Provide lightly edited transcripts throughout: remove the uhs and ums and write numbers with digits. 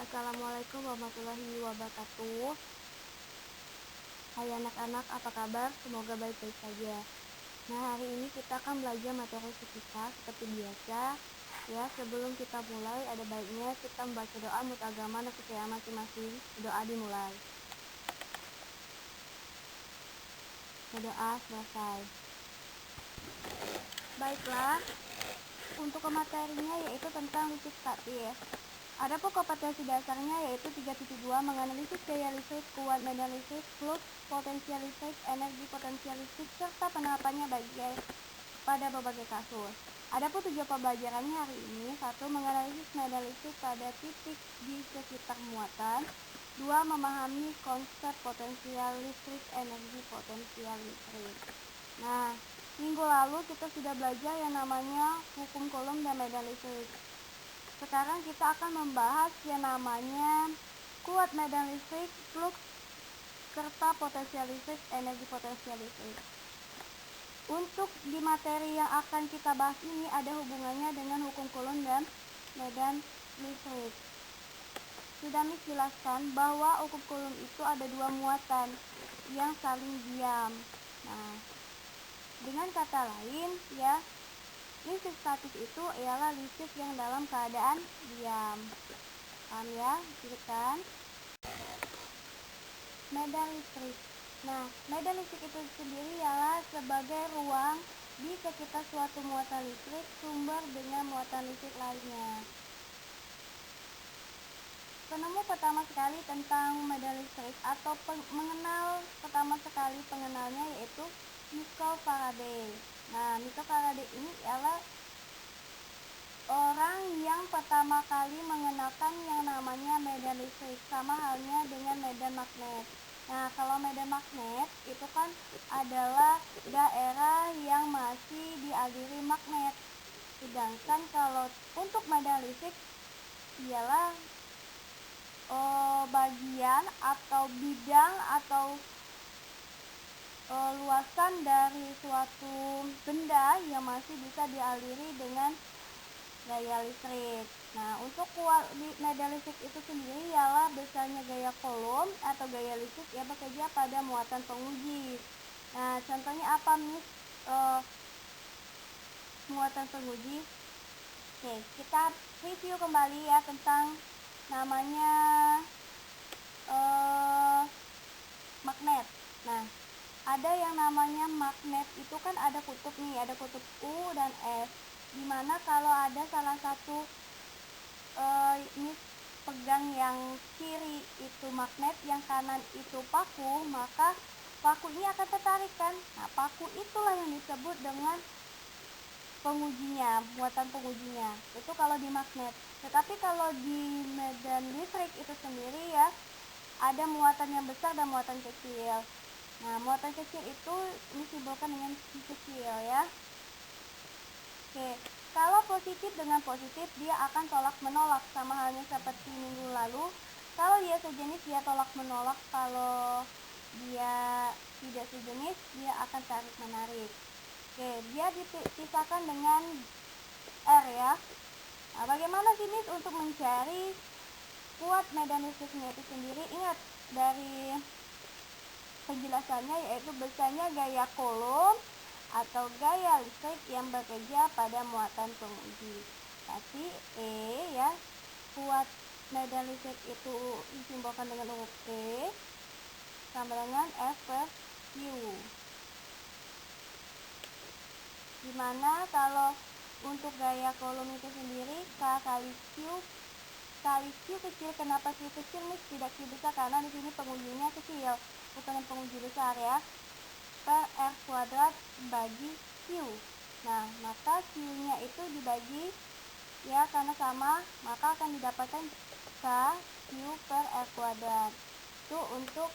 Assalamualaikum warahmatullahi wabarakatuh. Hai anak-anak, apa kabar? Semoga baik-baik saja. Nah, hari ini kita akan belajar materi fisika seperti biasa. Ya, sebelum kita mulai, ada baiknya kita membaca doa menurut agama dan kepercayaan masing-masing. Doa dimulai. Doa selesai. Baiklah, untuk materinya yaitu tentang listrik statis. Ada pokok kompetensi dasarnya yaitu 3.2 menganalisis gaya listrik, kuat medan listrik, flux, potensial listrik, energi potensial listrik, serta penerapannya pada berbagai kasus. Adapun tujuan pembelajarannya hari ini: 1. Menganalisis medan listrik pada titik di sekitar muatan. 2. Memahami konsep potensial listrik, energi potensial listrik. Nah, minggu lalu kita sudah belajar yang namanya hukum Coulomb dan medan listrik. Sekarang kita akan membahas yang namanya kuat medan listrik, flux, serta potensial listrik, energi potensial listrik. Untuk di materi yang akan kita bahas ini ada hubungannya dengan hukum Coulomb dan medan listrik. Sudah dijelaskan bahwa hukum Coulomb itu ada dua muatan yang saling diam. Nah, dengan kata lain ya, listrik statis itu ialah listrik yang dalam keadaan diam. Paham ya? Kan? Medan listrik. Nah, medan listrik itu sendiri ialah sebagai ruang di sekitar suatu muatan listrik sumber dengan muatan listrik lainnya. Penemu pertama sekali tentang medan listrik atau mengenal pertama sekali pengenalnya yaitu Michael Faraday. Nah, Michael Faraday ini ialah orang yang pertama kali mengenalkan yang namanya medan listrik, sama halnya dengan medan magnet. Nah, kalau medan magnet itu kan adalah daerah yang masih dialiri magnet. Sedangkan kalau untuk medan listrik ialah bagian atau bidang atau luasan dari suatu benda yang masih bisa dialiri dengan gaya listrik. Nah, untuk kuat medan listrik itu sendiri ialah besarnya gaya Coulomb atau gaya listrik yang bekerja pada muatan penguji. Nah, contohnya apa, Miss? Muatan penguji. Oke, kita review kembali ya tentang namanya magnet. Nah, ada yang namanya magnet itu kan ada kutub nih, ada kutub U dan S. Dimana kalau ada salah satu ini pegang yang kiri itu magnet, yang kanan itu paku, maka paku ini akan tertarik kan. Nah, paku itulah yang disebut dengan pengujinya, muatan pengujinya. Itu kalau di magnet. Tetapi kalau di medan listrik itu sendiri ya, ada muatan yang besar dan muatan kecil. Nah, muatan kecil itu disimbolkan dengan si kecil ya. Oke, kalau positif dengan positif dia akan tolak menolak, sama halnya seperti minggu lalu. Kalau dia sejenis dia tolak menolak, kalau dia tidak sejenis dia akan tarik menarik. Oke, dia dipisahkan dengan R ya. Nah, bagaimana sih Miss untuk mencari kuat medan listriknya itu sendiri? Ingat dari penjelasannya yaitu besarnya gaya Coulomb atau gaya listrik yang bekerja pada muatan penguji. Berarti E ya, kuat medan listrik itu disimbolkan dengan huruf E sama dengan F per Q. Dimana kalau untuk gaya Coulomb itu sendiri K kali Q kecil. Kenapa Q kecil Miss? Tidak Q besar karena di sini pengujinya kecil, bukan penguji besar ya. Per R kuadrat bagi Q. Nah, maka Q-nya itu dibagi ya karena sama, maka akan didapatkan K Q per R kuadrat. Itu untuk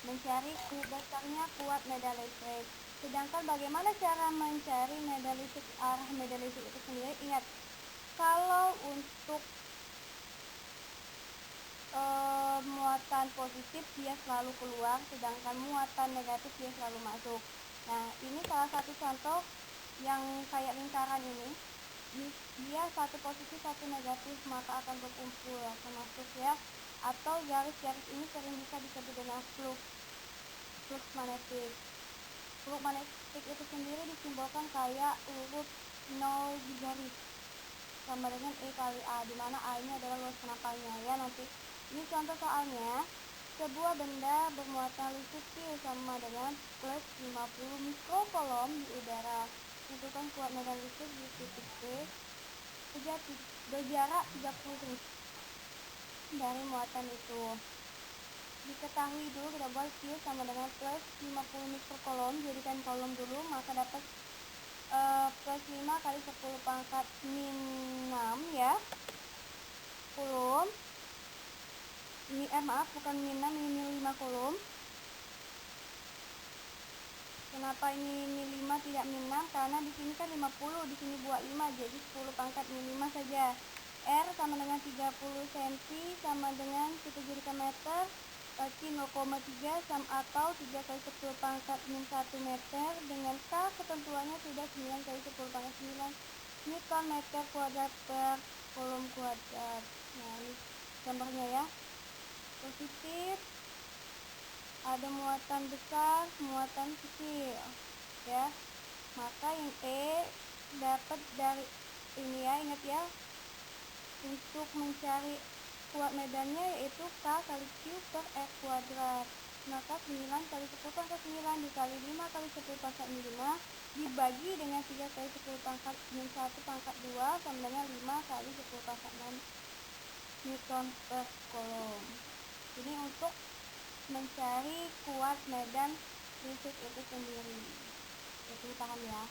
mencari besarnya kuat medan listrik. Sedangkan bagaimana cara mencari medan listrik, arah medan listrik itu sendiri? Ingat, kalau untuk muatan positif dia selalu keluar, sedangkan muatan negatif dia selalu masuk. Nah, ini salah satu contoh yang kayak lingkaran ini. dia satu positif satu negatif, maka akan berkumpul termasuk ya. Atau garis-garis ini sering bisa disebut dengan flux magnetik. Flux magnetik itu sendiri disimbolkan kayak urut 0 di garis sama dengan E kali A, dimana A ini adalah luas penampangnya ya. Nanti ini contoh soalnya, sebuah benda bermuatan listrik Q sama dengan plus 50 mikrocoulomb di udara. Tentukan kuat medan listrik di titik P berjarak 30 cm dari muatan itu. Diketahui dulu, kita buat Q sama dengan plus 50 mikrocoulomb, jadikan kolom dulu, maka dapat plus 5 kali 10 pangkat min 6 ya, coulomb. Maaf, bukan min 6, ini min 5 coulomb. Kenapa ini min 5 tidak min 6? Karena di sini kan 50, di sini buat 5, jadi 10 pangkat min 5 saja. R sama dengan 30 cm sama dengan, kita jadikan meter, kaki 0,3 sama atau 3 kali 10 pangkat min 1 meter, dengan K ketentuannya sudah 9 kali 10 pangkat 9 Newton meter kuadrat per coulomb kuadrat. Nah, ini gambarnya ya. Positif, ada muatan besar, muatan kecil ya, maka yang E dapat dari ini ya, ingat ya, untuk mencari kuat medannya yaitu K kali Q per R kuadrat. Maka 9 kali 10 pangkat 9 dikali 5 kali 10 pangkat 5 dibagi dengan 3 kali 10 pangkat min 1 pangkat 2 sama dengan 5 kali 10 pangkat 6 Newton per coulomb. Jadi untuk mencari kuat medan listrik itu sendiri. Jadi paham ya.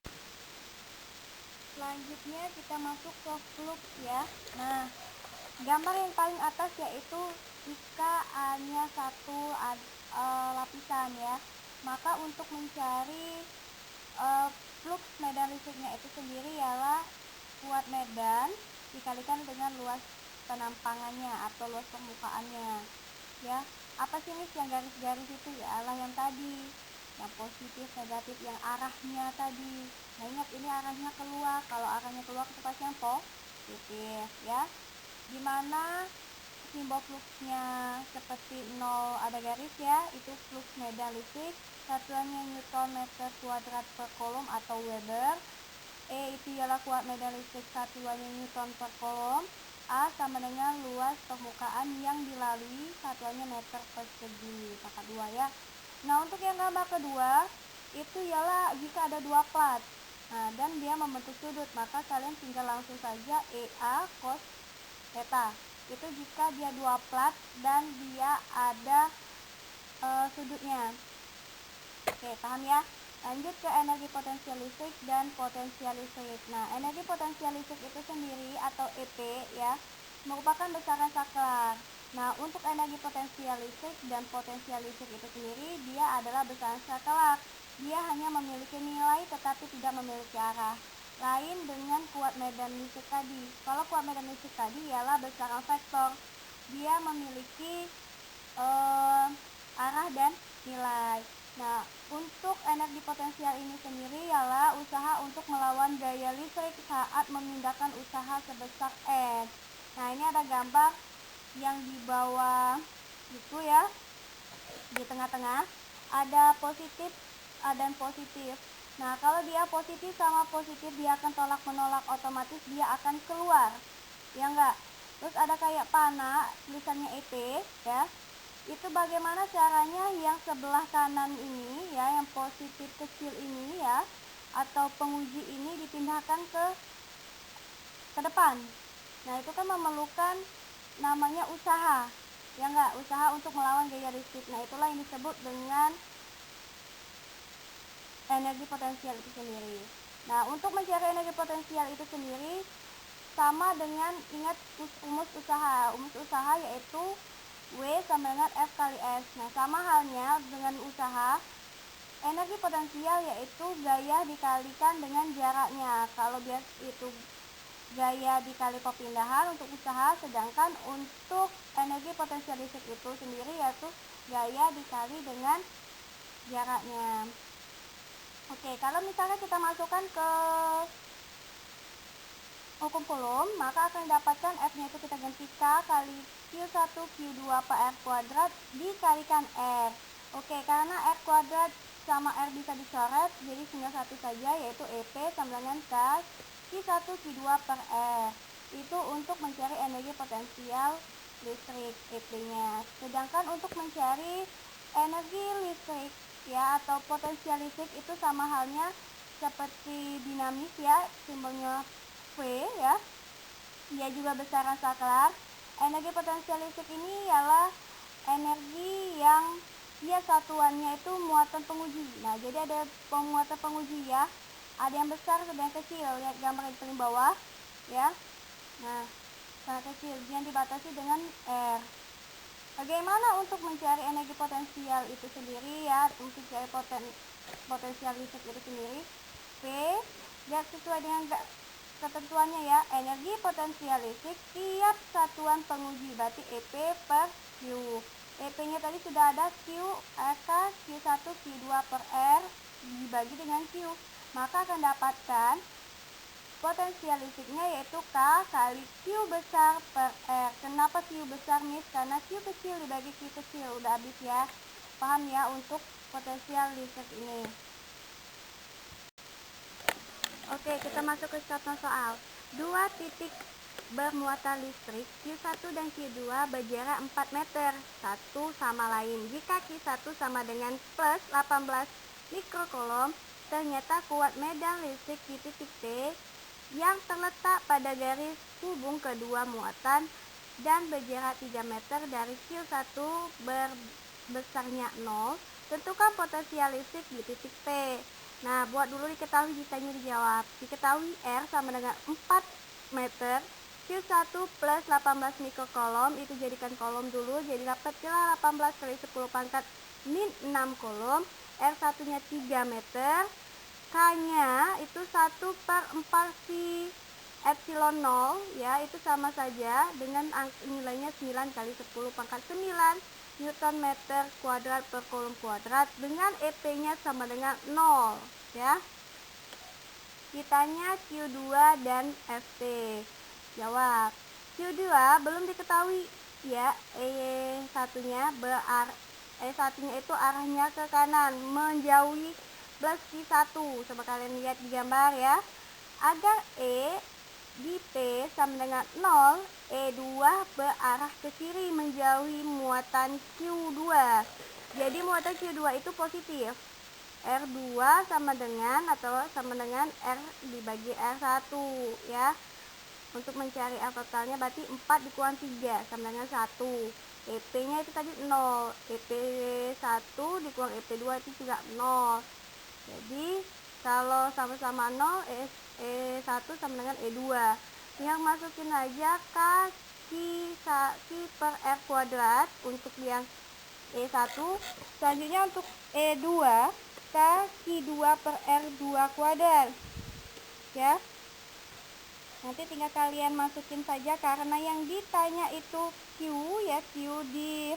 Selanjutnya kita masuk ke flux ya. Nah, gambar yang paling atas yaitu jika hanya satu lapisan ya, maka untuk mencari flux medan listriknya itu sendiri ialah kuat medan dikalikan dengan luas penampangannya atau luas permukaannya ya. Apa sih nih yang garis-garis itu? Ialah yang tadi, yang positif, negatif, yang arahnya tadi. Nah, ingat ini arahnya keluar. Kalau arahnya keluar itu pasti yang positif ya. Dimana simbol fluxnya seperti 0 ada garis ya, itu flux medan listrik. Satuannya Newton meter kuadrat per coulomb atau Weber. E itu ialah kuat medan listrik, satuannya Newton per coulomb. A sama dengan luas permukaan yang dilalui, satuannya meter persegi, pangkat 2 ya. Nah, untuk yang gambar kedua itu ialah jika ada dua plat, nah, dan dia membentuk sudut, maka kalian tinggal langsung saja EA cos theta. Itu jika dia dua plat dan dia ada sudutnya. Oke, paham ya? Lanjut ke energi potensial listrik dan potensial listrik. Nah, energi potensial listrik itu sendiri atau EP ya, merupakan besaran saklar. Nah, untuk energi potensial listrik dan potensial listrik itu sendiri, dia adalah besaran saklar. Dia hanya memiliki nilai tetapi tidak memiliki arah. Lain dengan kuat medan listrik tadi. Kalau kuat medan listrik tadi ialah besaran vektor. Dia memiliki arah dan nilai. Nah, untuk energi potensial ini sendiri ialah usaha untuk melawan gaya listrik saat memindahkan usaha sebesar N. Nah, ini ada gambar yang di bawah itu ya. Di tengah-tengah ada positif dan positif. Nah, kalau dia positif sama positif, dia akan tolak menolak, otomatis dia akan keluar. Ya enggak? Terus ada kayak panah, tulisannya ET ya. Itu bagaimana caranya yang sebelah kanan ini ya, yang positif kecil ini ya, atau penguji ini dipindahkan ke depan. Nah, itu kan memerlukan namanya usaha. Ya enggak? Usaha untuk melawan gaya listrik. Nah, itulah yang disebut dengan energi potensial itu sendiri. Nah, untuk mencari energi potensial itu sendiri sama dengan, ingat rumus usaha. Rumus usaha yaitu W sama dengan F kali S. Nah, sama halnya dengan usaha, energi potensial yaitu gaya dikalikan dengan jaraknya. Kalau biasa itu gaya dikali perpindahan untuk usaha, sedangkan untuk energi potensial listrik itu sendiri yaitu gaya dikali dengan jaraknya. Oke, kalau misalnya kita masukkan ke hukum Coulomb, maka akan didapatkan F-nya itu kita ganti K kali Q1 Q2 per R kuadrat dikalikan R. Oke, karena R kuadrat sama R bisa dicoret, jadi tinggal satu saja, yaitu EP sama dengan K Q1 Q2 per R. Itu untuk mencari energi potensial listrik EP-nya. Sedangkan untuk mencari energi listrik ya atau potensial listrik itu sama halnya seperti dinamis ya, simbolnya V ya. Dia juga besaran saklar. Energi potensial listrik ini ialah energi yang dia satuannya itu muatan penguji. Nah, jadi ada muatan penguji ya. Ada yang besar, ada yang kecil. Lihat gambar di paling bawah ya. Nah, sangat kecil yang dibatasi dengan R. Bagaimana untuk mencari energi potensial itu sendiri ya, untuk mencari potensial listrik itu sendiri? P, lihat sesuai dengan ketentuannya ya, energi potensial listrik tiap satuan penguji, berarti EP per Q. EP-nya tadi sudah ada Q, K, Q1, Q2 per R dibagi dengan Q. Maka akan dapatkan potensial listriknya yaitu K kali Q besar per R. Kenapa Q besar, Miss? Karena Q kecil dibagi Q kecil. Udah habis ya. Paham ya untuk potensial listrik ini. Oke, kita masuk ke contoh soal. Dua titik bermuatan listrik Q1 dan Q2 berjarak 4 meter satu sama lain. Jika Q1 sama dengan plus 18 mikrocoulomb, ternyata kuat medan listrik di titik T yang terletak pada garis hubung kedua muatan dan berjarak 3 meter dari Q1 besarnya 0. Tentukan potensial listrik di titik T. Nah, buat dulu diketahui, ditanya dijawab. Diketahui R sama dengan 4 meter, Q1 plus 18 mikrocoulomb, itu jadikan coulomb dulu, jadi dapatlah 18 kali 10 pangkat min 6 coulomb. R1 nya 3 meter, K nya itu 1 per 4 pi epsilon 0 ya, itu sama saja dengan nilainya 9 kali 10 pangkat 9 Newton meter kuadrat per coulomb kuadrat, dengan EP nya sama dengan 0 ya. Ditanya Q2 dan FT. Jawab. Q2 belum diketahui ya, E1 nya E1 nya itu arahnya ke kanan menjauhi plus Q1. Coba kalian lihat di gambar ya. Agar E di T sama dengan 0, E2 berarah ke kiri menjauhi muatan Q2. Jadi muatan Q2 itu positif. R2 sama dengan R dibagi R1 ya. Untuk mencari R totalnya berarti 4 dikurang 3 sama dengan 1. EP-nya itu tadi 0. EP1 dikurang EP2 itu juga 0. Jadi kalau sama-sama 0, E1 sama dengan E2. Yang masukin aja Ki per R kuadrat untuk yang E1. Selanjutnya untuk E2, Ki 2 per R2 kuadrat. Ya. Nanti tinggal kalian masukin saja karena yang ditanya itu Q ya, Q di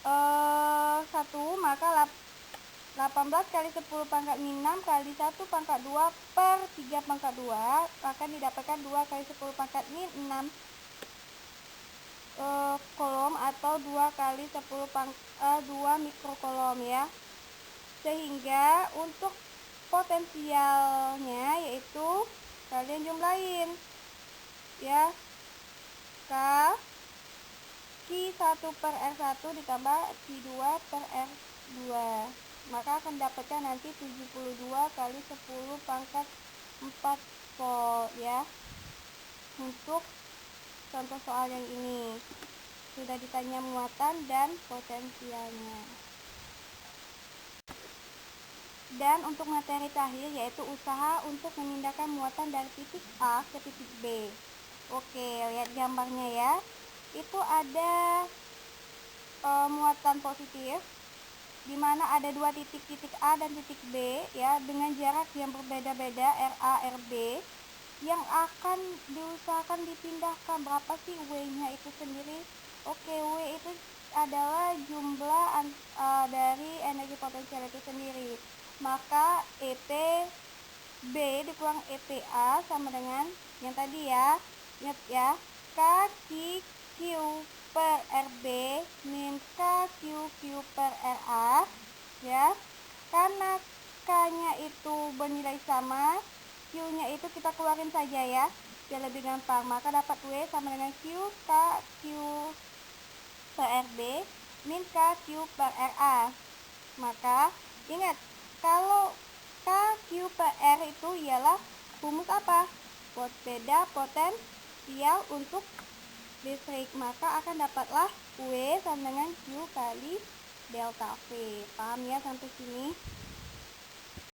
1, maka 18 kali 10 pangkat min 6 kali 1 pangkat 2 per 3 pangkat 2 akan didapatkan 2 kali 10 pangkat min 6 coulomb atau 2 kali 10 2 mikrocoulomb ya. Sehingga untuk potensialnya yaitu kalian jumlahin ya, K Q1 per R1 ditambah Q2 per R2, maka akan dapatkan nanti 72 kali 10 pangkat 4 volt ya. Untuk contoh soal yang ini sudah ditanya muatan dan potensialnya. Dan untuk materi terakhir yaitu usaha untuk memindahkan muatan dari titik A ke titik B. Oke, lihat gambarnya ya. Itu ada muatan positif di mana ada dua titik A dan titik B ya, dengan jarak yang berbeda-beda RA RB, yang akan diusahakan dipindahkan. Berapa sih W-nya itu sendiri? Oke, W itu adalah jumlah dari energi potensial itu sendiri. Maka EP B dikurang ETA sama dengan yang tadi ya. Ingat ya, K Q per RB min Q per RA ya. Karena K-nya itu bernilai sama, Q-nya itu kita keluarin saja ya, biar lebih gampang. Maka dapat W sama dengan Q per RB min Q per RA. Maka ingat, kalau Q per R itu ialah rumus apa? Beda potensial untuk listrik. Maka akan dapatlah W sama dengan Q kali delta V. Paham ya sampai sini?